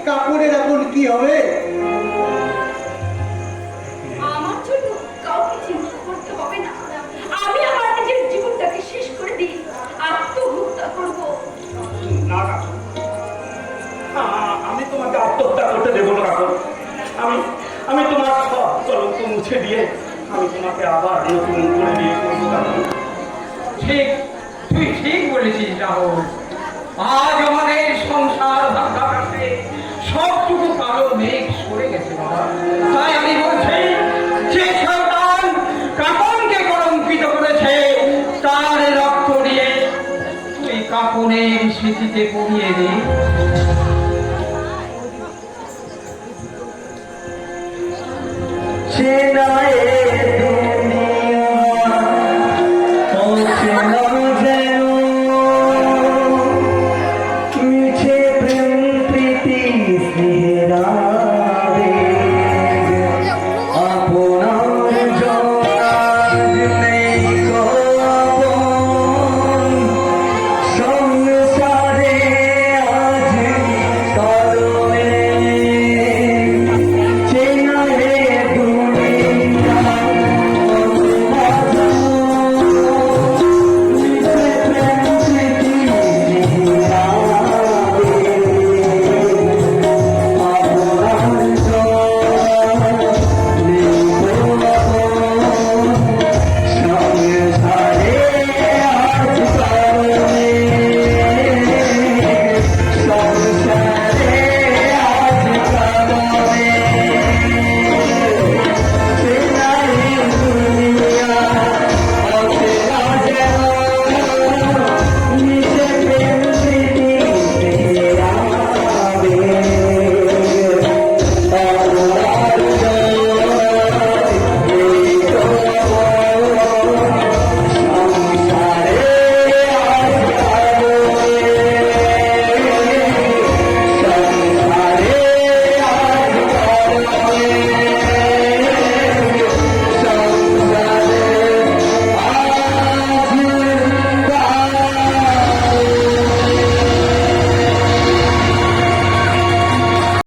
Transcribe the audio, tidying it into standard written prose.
কাপড়ের এখন কি হবে? আমার জন্য কাউকে চিন্তা করতে হবে না। আমি আমার নিজের জীবনটাকে শেষ করে দিই, আত্মহত্যা করব। না আমি তোমাকে আত্মহত্যা করতে দেবো না কাকু। আমি তোমার সব কলঙ্ক মুছে দিয়ে আমি তোমাকে আবার নতুন করে দিয়ে করবো কাকু। ঠিক, তুই ঠিক বলেছিস রাহুল। আজ আমাদের সংসার ভাঙা কাটে সবটুকু কালো মেঘ সরে গেছে বাবা। তাই আমি বলছি, যে সন্তান কাপনকে কলঙ্কিত করেছে তার রক্ত নিয়ে তুই কাপনের স্মৃতিতে পুড়িয়ে দে।